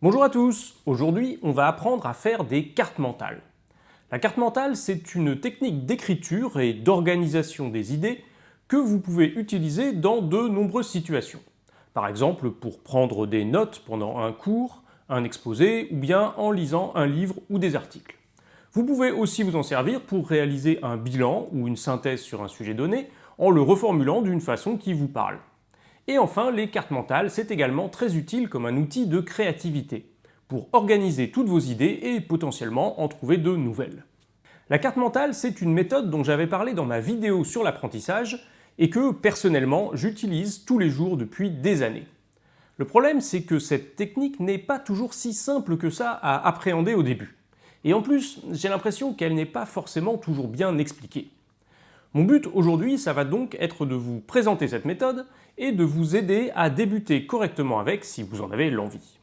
Bonjour à tous, aujourd'hui on va apprendre à faire des cartes mentales. La carte mentale, c'est une technique d'écriture et d'organisation des idées que vous pouvez utiliser dans de nombreuses situations. Par exemple pour prendre des notes pendant un cours, un exposé ou bien en lisant un livre ou des articles. Vous pouvez aussi vous en servir pour réaliser un bilan ou une synthèse sur un sujet donné en le reformulant d'une façon qui vous parle. Et enfin, les cartes mentales, c'est également très utile comme un outil de créativité, pour organiser toutes vos idées et potentiellement en trouver de nouvelles. La carte mentale, c'est une méthode dont j'avais parlé dans ma vidéo sur l'apprentissage et que, personnellement, j'utilise tous les jours depuis des années. Le problème, c'est que cette technique n'est pas toujours si simple que ça à appréhender au début. Et en plus, j'ai l'impression qu'elle n'est pas forcément toujours bien expliquée. Mon but aujourd'hui, ça va donc être de vous présenter cette méthode et de vous aider à débuter correctement avec si vous en avez l'envie.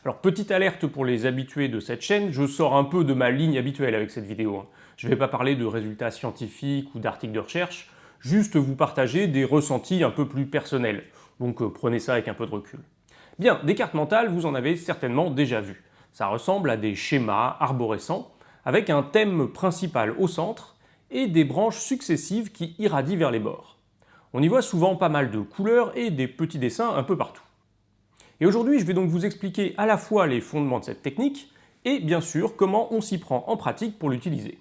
Alors petite alerte pour les habitués de cette chaîne, je sors un peu de ma ligne habituelle avec cette vidéo. Je ne vais pas parler de résultats scientifiques ou d'articles de recherche, juste vous partager des ressentis un peu plus personnels. Donc prenez ça avec un peu de recul. Bien, des cartes mentales, vous en avez certainement déjà vu. Ça ressemble à des schémas arborescents, avec un thème principal au centre et des branches successives qui irradient vers les bords. On y voit souvent pas mal de couleurs et des petits dessins un peu partout. Et aujourd'hui, je vais donc vous expliquer à la fois les fondements de cette technique et bien sûr comment on s'y prend en pratique pour l'utiliser.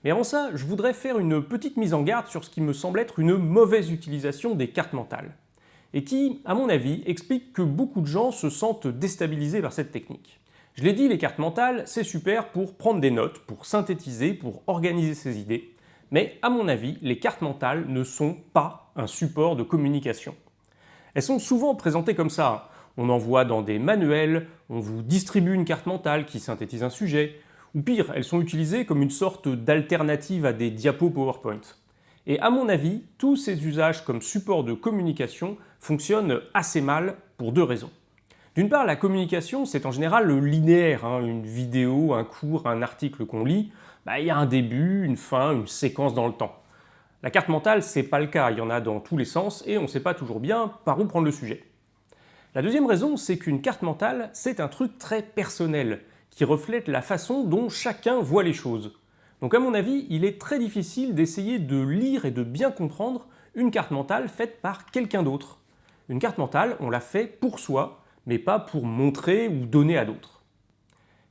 Mais avant ça, je voudrais faire une petite mise en garde sur ce qui me semble être une mauvaise utilisation des cartes mentales et qui, à mon avis, explique que beaucoup de gens se sentent déstabilisés par cette technique. Je l'ai dit, les cartes mentales, c'est super pour prendre des notes, pour synthétiser, pour organiser ses idées, mais à mon avis, les cartes mentales ne sont pas un support de communication. Elles sont souvent présentées comme ça. On en voit dans des manuels, on vous distribue une carte mentale qui synthétise un sujet, ou pire, elles sont utilisées comme une sorte d'alternative à des diapos PowerPoint. Et à mon avis, tous ces usages comme support de communication fonctionnent assez mal pour deux raisons. D'une part, la communication, c'est en général linéaire, une vidéo, un cours, un article qu'on lit, il y a un début, une fin, une séquence dans le temps. La carte mentale, c'est pas le cas, il y en a dans tous les sens et on ne sait pas toujours bien par où prendre le sujet. La deuxième raison, c'est qu'une carte mentale, c'est un truc très personnel, qui reflète la façon dont chacun voit les choses. Donc à mon avis, il est très difficile d'essayer de lire et de bien comprendre une carte mentale faite par quelqu'un d'autre. Une carte mentale, on la fait pour soi, mais pas pour montrer ou donner à d'autres.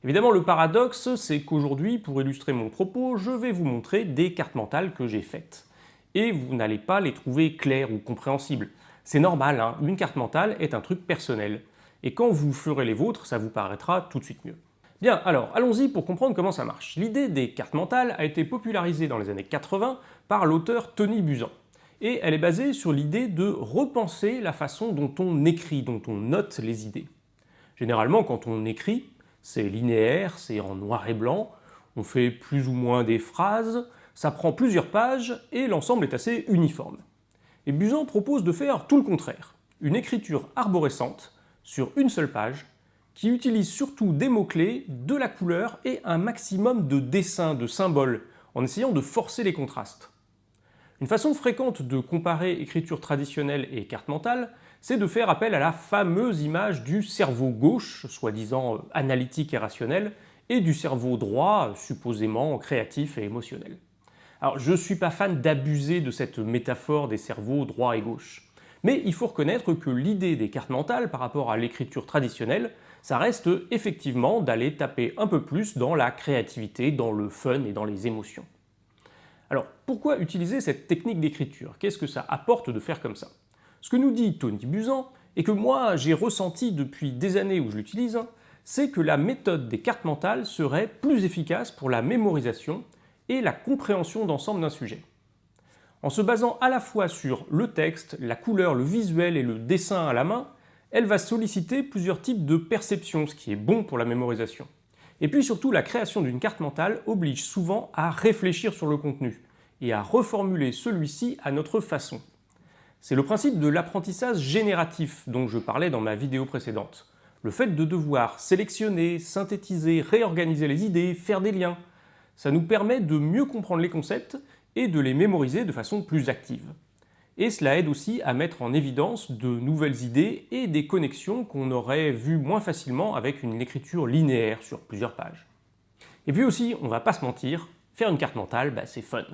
Évidemment, le paradoxe, c'est qu'aujourd'hui, pour illustrer mon propos, je vais vous montrer des cartes mentales que j'ai faites. Et vous n'allez pas les trouver claires ou compréhensibles. C'est normal, une carte mentale est un truc personnel. Et quand vous ferez les vôtres, ça vous paraîtra tout de suite mieux. Bien, alors, allons-y pour comprendre comment ça marche. L'idée des cartes mentales a été popularisée dans les années 80 par l'auteur Tony Buzan. Et elle est basée sur l'idée de repenser la façon dont on écrit, dont on note les idées. Généralement, quand on écrit, c'est linéaire, c'est en noir et blanc, on fait plus ou moins des phrases, ça prend plusieurs pages et l'ensemble est assez uniforme. Et Buzan propose de faire tout le contraire, une écriture arborescente sur une seule page qui utilise surtout des mots-clés, de la couleur et un maximum de dessins, de symboles, en essayant de forcer les contrastes. Une façon fréquente de comparer écriture traditionnelle et carte mentale, c'est de faire appel à la fameuse image du cerveau gauche, soi-disant analytique et rationnel, et du cerveau droit, supposément créatif et émotionnel. Alors je ne suis pas fan d'abuser de cette métaphore des cerveaux droit et gauche, mais il faut reconnaître que l'idée des cartes mentales par rapport à l'écriture traditionnelle, ça reste effectivement d'aller taper un peu plus dans la créativité, dans le fun et dans les émotions. Alors, pourquoi utiliser cette technique d'écriture? Qu'est-ce que ça apporte de faire comme ça? Ce que nous dit Tony Buzan, et que moi j'ai ressenti depuis des années où je l'utilise, c'est que la méthode des cartes mentales serait plus efficace pour la mémorisation et la compréhension d'ensemble d'un sujet. En se basant à la fois sur le texte, la couleur, le visuel et le dessin à la main, elle va solliciter plusieurs types de perceptions, ce qui est bon pour la mémorisation. Et puis surtout, la création d'une carte mentale oblige souvent à réfléchir sur le contenu et à reformuler celui-ci à notre façon. C'est le principe de l'apprentissage génératif dont je parlais dans ma vidéo précédente. Le fait de devoir sélectionner, synthétiser, réorganiser les idées, faire des liens. Ça nous permet de mieux comprendre les concepts et de les mémoriser de façon plus active. Et cela aide aussi à mettre en évidence de nouvelles idées et des connexions qu'on aurait vues moins facilement avec une écriture linéaire sur plusieurs pages. Et puis aussi, on va pas se mentir, faire une carte mentale, c'est fun.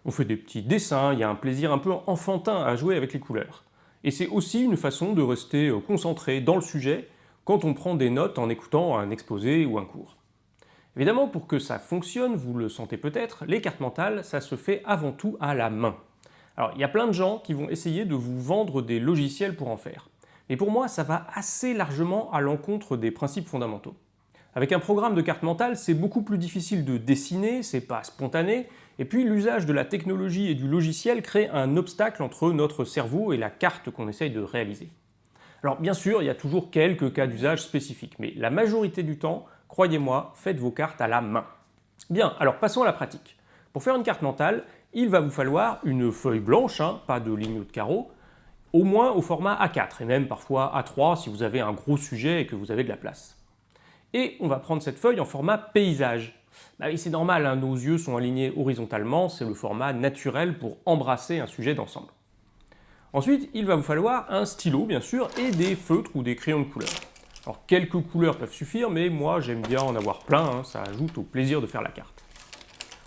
On fait des petits dessins, il y a un plaisir un peu enfantin à jouer avec les couleurs. Et c'est aussi une façon de rester concentré dans le sujet quand on prend des notes en écoutant un exposé ou un cours. Évidemment, pour que ça fonctionne, vous le sentez peut-être, les cartes mentales, ça se fait avant tout à la main. Alors, il y a plein de gens qui vont essayer de vous vendre des logiciels pour en faire. Mais pour moi, ça va assez largement à l'encontre des principes fondamentaux. Avec un programme de carte mentale, c'est beaucoup plus difficile de dessiner, c'est pas spontané, et puis l'usage de la technologie et du logiciel crée un obstacle entre notre cerveau et la carte qu'on essaye de réaliser. Alors bien sûr, il y a toujours quelques cas d'usage spécifiques, mais la majorité du temps, croyez-moi, faites vos cartes à la main. Bien, alors passons à la pratique. Pour faire une carte mentale, il va vous falloir une feuille blanche, pas de lignes ou de carreaux, au moins au format A4, et même parfois A3 si vous avez un gros sujet et que vous avez de la place. Et on va prendre cette feuille en format paysage. Oui, c'est normal, nos yeux sont alignés horizontalement, c'est le format naturel pour embrasser un sujet d'ensemble. Ensuite, il va vous falloir un stylo, bien sûr, et des feutres ou des crayons de couleur. Alors, quelques couleurs peuvent suffire, mais moi, j'aime bien en avoir plein, ça ajoute au plaisir de faire la carte.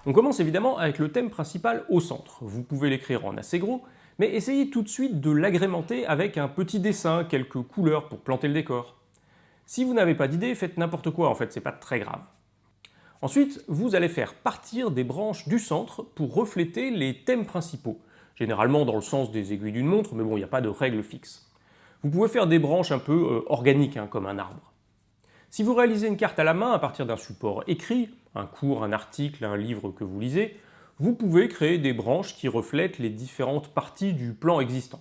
On commence évidemment avec le thème principal au centre. Vous pouvez l'écrire en assez gros, mais essayez tout de suite de l'agrémenter avec un petit dessin, quelques couleurs pour planter le décor. Si vous n'avez pas d'idée, faites n'importe quoi, en fait, c'est pas très grave. Ensuite, vous allez faire partir des branches du centre pour refléter les thèmes principaux, généralement dans le sens des aiguilles d'une montre, mais bon, il n'y a pas de règle fixe. Vous pouvez faire des branches un peu organiques, comme un arbre. Si vous réalisez une carte à la main à partir d'un support écrit, un cours, un article, un livre que vous lisez, vous pouvez créer des branches qui reflètent les différentes parties du plan existant.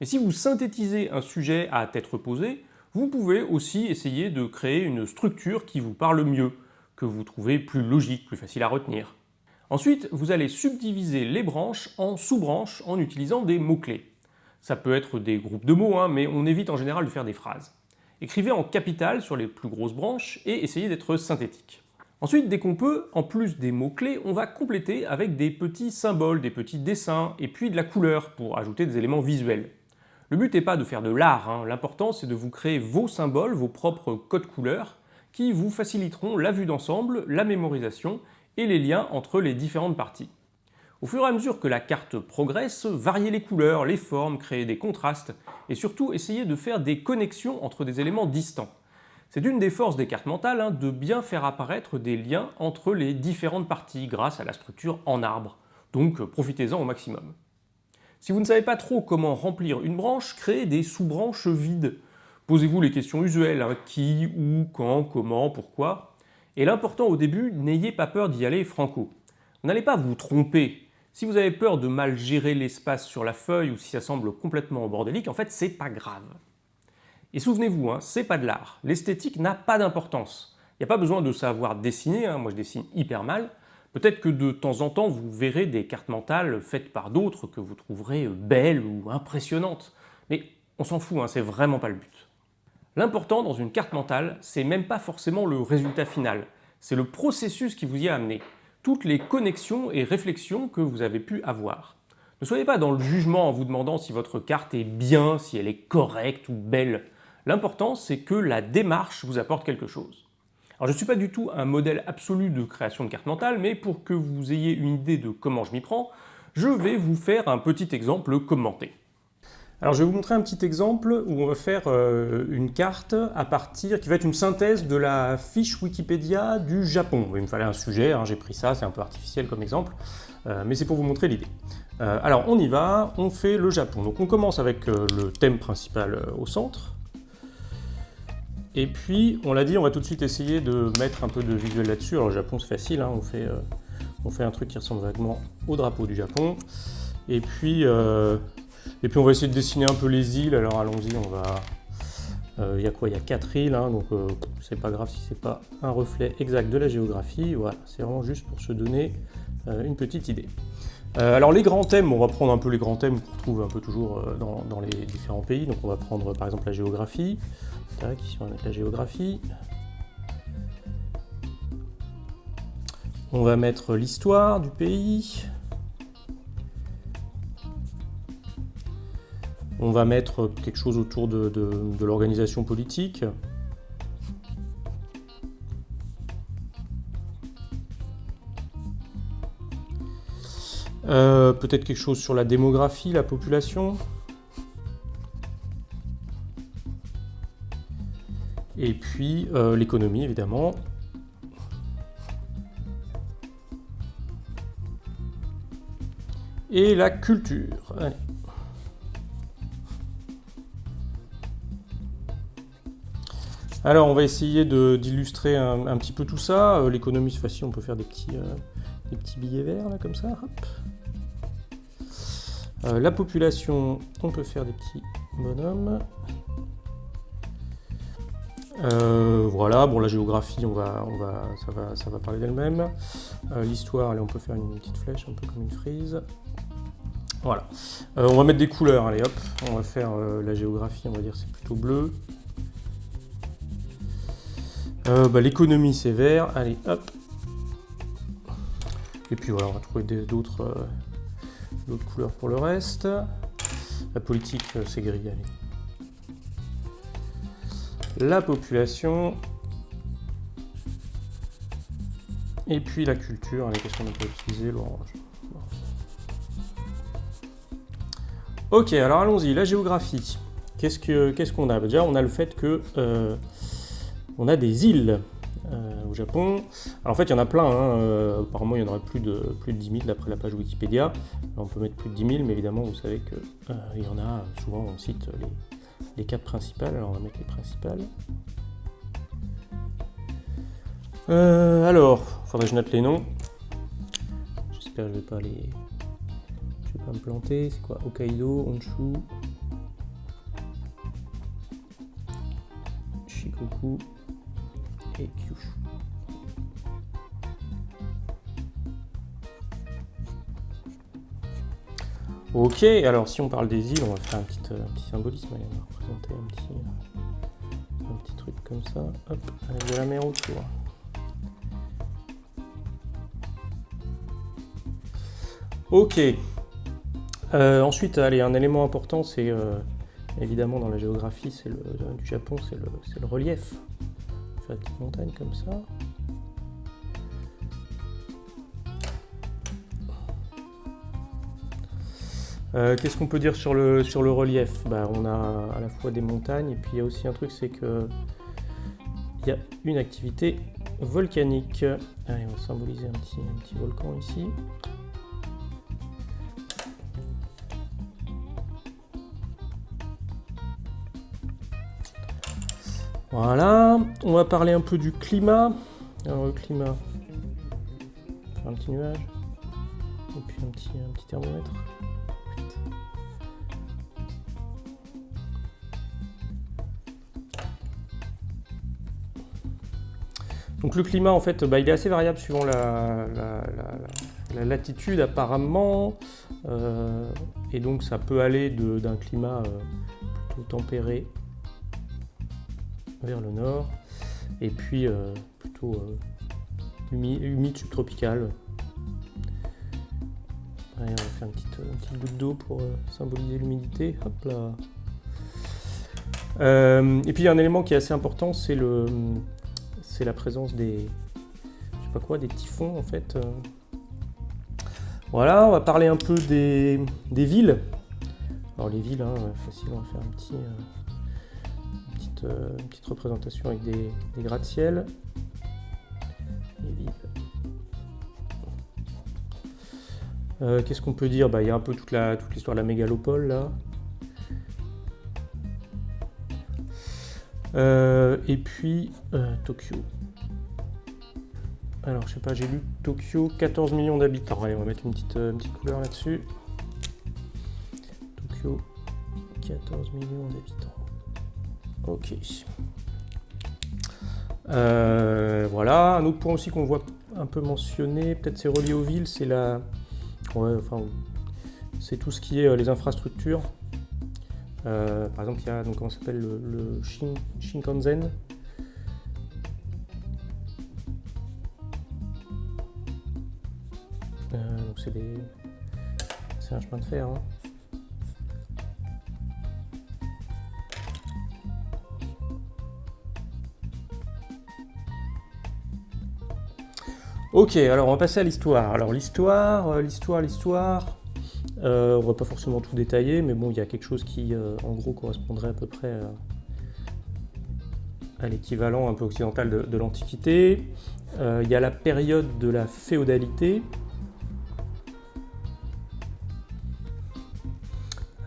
Mais si vous synthétisez un sujet à tête reposée, vous pouvez aussi essayer de créer une structure qui vous parle mieux, que vous trouvez plus logique, plus facile à retenir. Ensuite, vous allez subdiviser les branches en sous-branches en utilisant des mots-clés. Ça peut être des groupes de mots, mais on évite en général de faire des phrases. Écrivez en capital sur les plus grosses branches et essayez d'être synthétique. Ensuite, dès qu'on peut, en plus des mots-clés, on va compléter avec des petits symboles, des petits dessins et puis de la couleur pour ajouter des éléments visuels. Le but n'est pas de faire de l'art, l'important c'est de vous créer vos symboles, vos propres codes couleurs qui vous faciliteront la vue d'ensemble, la mémorisation et les liens entre les différentes parties. Au fur et à mesure que la carte progresse, variez les couleurs, les formes, créez des contrastes et surtout essayez de faire des connexions entre des éléments distants. C'est une des forces des cartes mentales de bien faire apparaître des liens entre les différentes parties grâce à la structure en arbre, donc profitez-en au maximum. Si vous ne savez pas trop comment remplir une branche, créez des sous-branches vides. Posez-vous les questions usuelles, qui, où, quand, comment, pourquoi. Et l'important au début, n'ayez pas peur d'y aller franco. N'allez pas vous tromper. Si vous avez peur de mal gérer l'espace sur la feuille ou si ça semble complètement bordélique, en fait, c'est pas grave. Et souvenez-vous, c'est pas de l'art. L'esthétique n'a pas d'importance. Il n'y a pas besoin de savoir dessiner, moi je dessine hyper mal. Peut-être que de temps en temps, vous verrez des cartes mentales faites par d'autres que vous trouverez belles ou impressionnantes. Mais on s'en fout, c'est vraiment pas le but. L'important dans une carte mentale, c'est même pas forcément le résultat final. C'est le processus qui vous y a amené. Toutes les connexions et réflexions que vous avez pu avoir. Ne soyez pas dans le jugement en vous demandant si votre carte est bien, si elle est correcte ou belle. L'important, c'est que la démarche vous apporte quelque chose. Alors je ne suis pas du tout un modèle absolu de création de carte mentale, mais pour que vous ayez une idée de comment je m'y prends, je vais vous faire un petit exemple commenté. Alors je vais vous montrer un petit exemple où on va faire une carte à partir, qui va être une synthèse de la fiche Wikipédia du Japon. Il me fallait un sujet, j'ai pris ça, c'est un peu artificiel comme exemple, mais c'est pour vous montrer l'idée. Alors on y va, on fait le Japon. Donc on commence avec le thème principal au centre. Et puis, on l'a dit, on va tout de suite essayer de mettre un peu de visuel là-dessus. Alors le Japon c'est facile, on fait un truc qui ressemble vaguement au drapeau du Japon. Et puis on va essayer de dessiner un peu les îles. Alors allons-y, on va... Il y a quoi? Il y a 4 îles, donc c'est pas grave si c'est pas un reflet exact de la géographie. Voilà, c'est vraiment juste pour se donner une petite idée. Alors les grands thèmes, on va prendre un peu les grands thèmes qu'on retrouve un peu toujours dans les différents pays. Donc on va prendre par exemple la géographie. Tac, ici on va mettre la géographie. On va mettre l'histoire du pays. On va mettre quelque chose autour de l'organisation politique. Peut-être quelque chose sur la démographie, la population. Et puis l'économie, évidemment. Et la culture. Allez. Alors, on va essayer d'illustrer un petit peu tout ça. L'économie, c'est facile, on peut faire des petits billets verts, là, comme ça. Hop. La population, on peut faire des petits bonhommes. Voilà, bon, la géographie, ça va parler d'elle-même. L'histoire, allez, on peut faire une petite flèche, un peu comme une frise. Voilà. On va mettre des couleurs, allez, hop. On va faire la géographie, on va dire c'est plutôt bleu. L'économie, c'est vert, allez, hop. Et puis voilà, on va trouver d'autres couleurs pour le reste. La politique, c'est gris, allez. La population. Et puis la culture, allez, qu'est-ce qu'on peut utiliser? L'orange. Ok, alors allons-y, la géographie. Qu'est-ce qu'on a? Déjà, on a le fait que on a des îles au Japon. Alors en fait, il y en a plein, hein. Apparemment, il y en aurait plus de 10 000 d'après la page Wikipédia. On peut mettre plus de 10 000, mais évidemment, vous savez qu'il y en a, souvent on cite les 4 principales. Alors on va mettre les principales. Alors, il faudrait que je note les noms. J'espère que je vais pas me planter. C'est quoi? Hokkaido, Honshu, Shikoku et Kyushu. Ok, alors si on parle des îles, on va faire un petit symbolisme. Allez, on va représenter un petit truc comme ça. Hop, avec de la mer autour. Ok. Ensuite, allez, un élément important, c'est évidemment dans la géographie, du Japon, c'est le relief. On va faire une petite montagne comme ça. Qu'est-ce qu'on peut dire sur le relief? On a à la fois des montagnes et puis il y a aussi un truc, c'est que il y a une activité volcanique. Allez, on va symboliser un petit volcan ici. Voilà, on va parler un peu du climat. Alors le climat, un petit nuage et puis un petit thermomètre. Donc le climat, en fait, il est assez variable suivant la latitude apparemment, et donc ça peut aller d'un climat plutôt tempéré vers le nord, et puis plutôt humide subtropical. Allez, on va faire une petite goutte d'eau pour symboliser l'humidité. Hop là. Et puis il y a un élément qui est assez important, c'est la présence des typhons en fait. Voilà, on va parler un peu des villes. Alors les villes, facile, on va faire une petite représentation avec des gratte-ciel. Les villes. Qu'est-ce qu'on peut dire? Il y a un peu toute l'histoire de la mégalopole là. Et puis Tokyo. Alors je sais pas, j'ai lu Tokyo, 14 millions d'habitants. Allez, on va mettre une petite couleur là-dessus. Tokyo, 14 millions d'habitants. Ok. Voilà, un autre point aussi qu'on voit un peu mentionné, peut-être c'est relié aux villes, c'est c'est tout ce qui est les infrastructures. Par exemple, il y a comment ça s'appelle le Shinkansen. Donc c'est un chemin de fer. Hein. Ok, alors on va passer à l'histoire. Alors l'histoire, on va pas forcément tout détailler, mais bon, il y a quelque chose qui, en gros, correspondrait à peu près à l'équivalent un peu occidental de l'Antiquité. Il y a la période de la féodalité.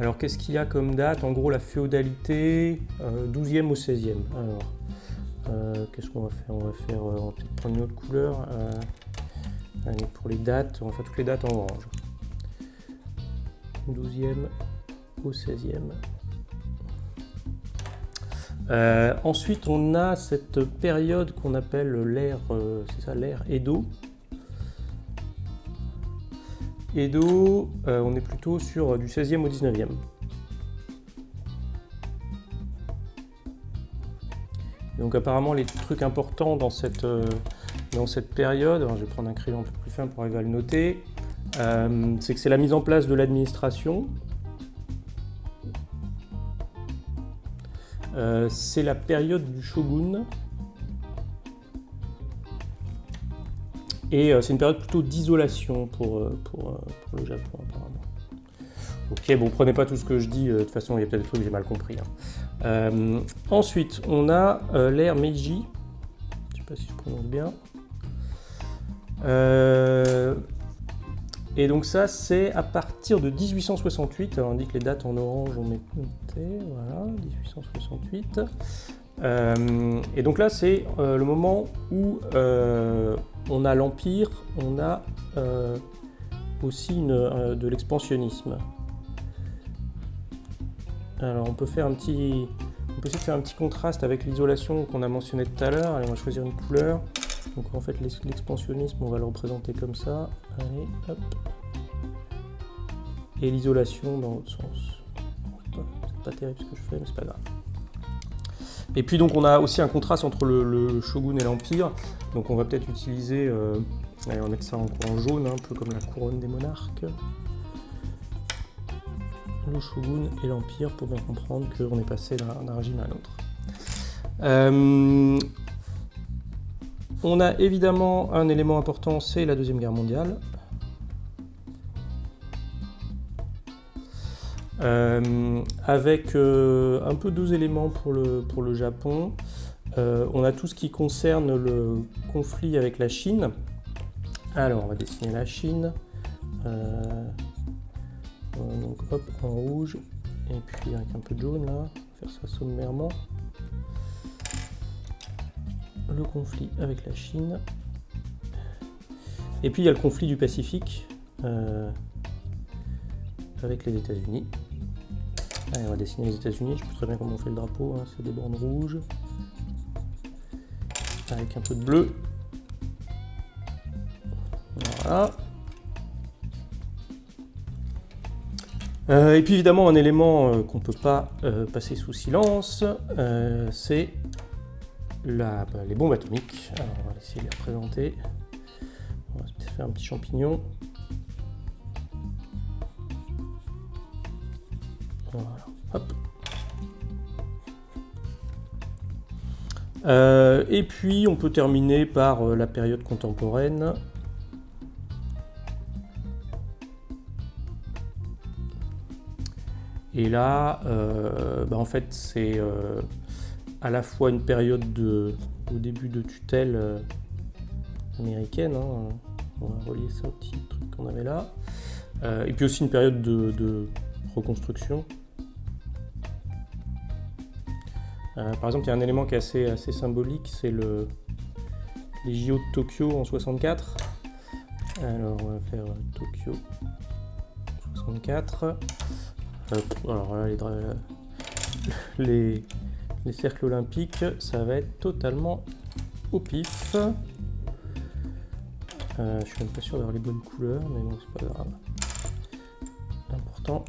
Alors qu'est-ce qu'il y a comme date? En gros, la féodalité, 12e au 16e. Alors, qu'est-ce qu'on va faire? On va peut-être prendre une autre couleur. Allez, pour les dates, on va faire toutes les dates en orange. 12e au 16e. Ensuite, on a cette période qu'on appelle l'ère, c'est ça, l'ère Edo. Edo, on est plutôt sur du 16e au 19e. Donc apparemment, les trucs importants dans cette période, alors je vais prendre un crayon un peu plus fin pour arriver à le noter, c'est que c'est la mise en place de l'administration, c'est la période du shogun, et c'est une période plutôt d'isolation pour le Japon apparemment. Ok, bon, prenez pas tout ce que je dis, de toute façon il y a peut-être des trucs que j'ai mal compris. Ensuite, on a l'ère Meiji, je sais pas si je prononce bien. Et donc ça, c'est à partir de 1868, alors on dit que les dates en orange, on met noté, voilà, 1868. Et donc là, c'est le moment où on a l'Empire, on a aussi de l'expansionnisme. Alors on peut essayer de faire un petit contraste avec l'isolation qu'on a mentionné tout à l'heure. Allez, on va choisir une couleur. Donc en fait l'expansionnisme, on va le représenter comme ça. Allez, hop. Et l'isolation dans l'autre sens. C'est pas terrible ce que je fais, mais c'est pas grave. Et puis donc on a aussi un contraste entre le shogun et l'empire. Donc on va peut-être utiliser, allez, on va mettre ça en jaune, un peu comme la couronne des monarques. Le shogun et l'empire pour bien comprendre qu'on est passé d'un régime à un autre. On a évidemment un élément important, c'est la Deuxième Guerre mondiale. Avec un peu deux éléments pour le Japon. On a tout ce qui concerne le conflit avec la Chine. Alors on va dessiner la Chine. Donc hop, en rouge, et puis avec un peu de jaune là, on va faire ça sommairement. Le conflit avec la Chine. Et puis il y a le conflit du Pacifique avec les États-Unis. Allez, on va dessiner les États-Unis, je sais plus très bien comment on fait le drapeau, hein. C'est des bandes rouges avec un peu de bleu. Voilà. Et puis évidemment un élément qu'on ne peut pas passer sous silence, c'est les bombes atomiques. Alors on va essayer de les représenter. On va peut-être faire un petit champignon. Voilà, hop. Et puis on peut terminer par la période contemporaine. Et là, en fait, c'est à la fois une période au début de tutelle américaine, hein. On va relier ça au petit truc qu'on avait là, et puis aussi une période de reconstruction. Par exemple, il y a un élément qui est assez symbolique, c'est les JO de Tokyo en 64. Alors, on va faire Tokyo 64. Alors là, les cercles olympiques, ça va être totalement au pif. Je suis même pas sûr d'avoir les bonnes couleurs, mais bon, c'est pas grave. L'important.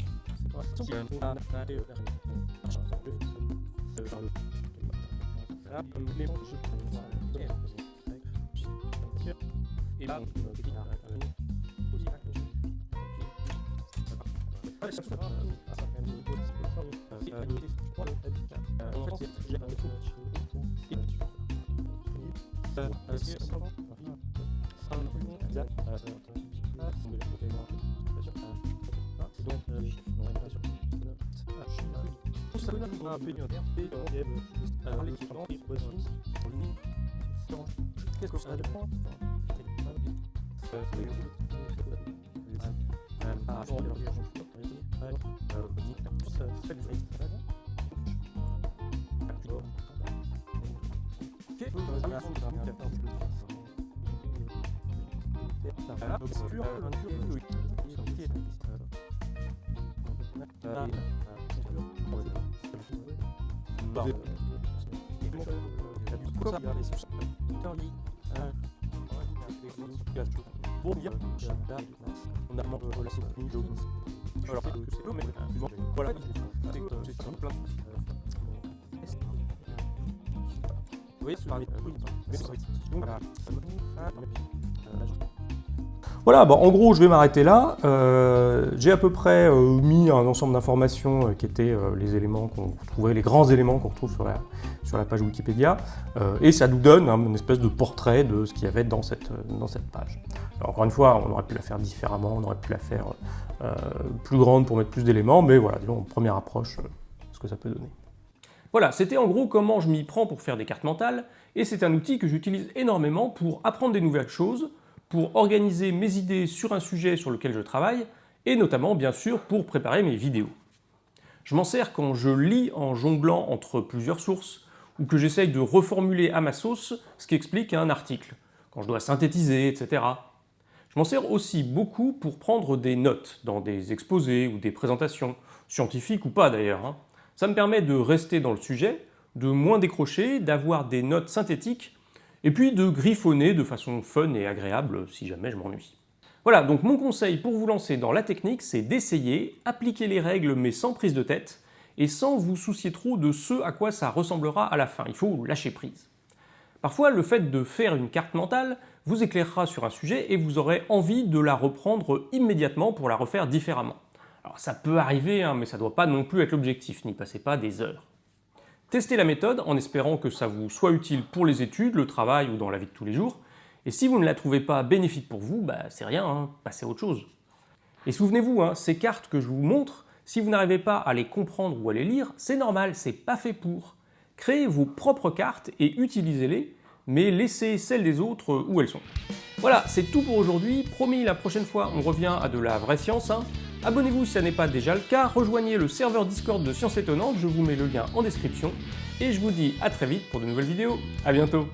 Voilà, bon, en gros, je vais m'arrêter là. J'ai à peu près mis un ensemble d'informations qui étaient les éléments qu'on retrouvait, les grands éléments qu'on retrouve sur la page Wikipédia, et ça nous donne une espèce de portrait de ce qu'il y avait dans cette page. Alors, encore une fois, on aurait pu la faire différemment, on aurait pu la faire plus grande pour mettre plus d'éléments, mais voilà, disons, en première approche, ce que ça peut donner. Voilà, c'était en gros comment je m'y prends pour faire des cartes mentales, et c'est un outil que j'utilise énormément pour apprendre des nouvelles choses, pour organiser mes idées sur un sujet sur lequel je travaille, et notamment, bien sûr, pour préparer mes vidéos. Je m'en sers quand je lis en jonglant entre plusieurs sources, ou que j'essaye de reformuler à ma sauce ce qui explique un article, quand je dois synthétiser, etc. Je m'en sers aussi beaucoup pour prendre des notes dans des exposés ou des présentations, scientifiques ou pas d'ailleurs. Ça me permet de rester dans le sujet, de moins décrocher, d'avoir des notes synthétiques, et puis de griffonner de façon fun et agréable si jamais je m'ennuie. Voilà, donc mon conseil pour vous lancer dans la technique, c'est d'essayer, appliquer les règles mais sans prise de tête, et sans vous soucier trop de ce à quoi ça ressemblera à la fin. Il faut lâcher prise. Parfois, le fait de faire une carte mentale vous éclairera sur un sujet et vous aurez envie de la reprendre immédiatement pour la refaire différemment. Alors ça peut arriver, mais ça ne doit pas non plus être l'objectif, n'y passez pas des heures. Testez la méthode en espérant que ça vous soit utile pour les études, le travail ou dans la vie de tous les jours. Et si vous ne la trouvez pas bénéfique pour vous, c'est rien, passez à autre chose. Et souvenez-vous, ces cartes que je vous montre, si vous n'arrivez pas à les comprendre ou à les lire, c'est normal, c'est pas fait pour. Créez vos propres cartes et utilisez-les, mais laissez celles des autres où elles sont. Voilà, c'est tout pour aujourd'hui. Promis, la prochaine fois, on revient à de la vraie science. Abonnez-vous si ça n'est pas déjà le cas, rejoignez le serveur Discord de Science Étonnante, je vous mets le lien en description, et je vous dis à très vite pour de nouvelles vidéos. À bientôt.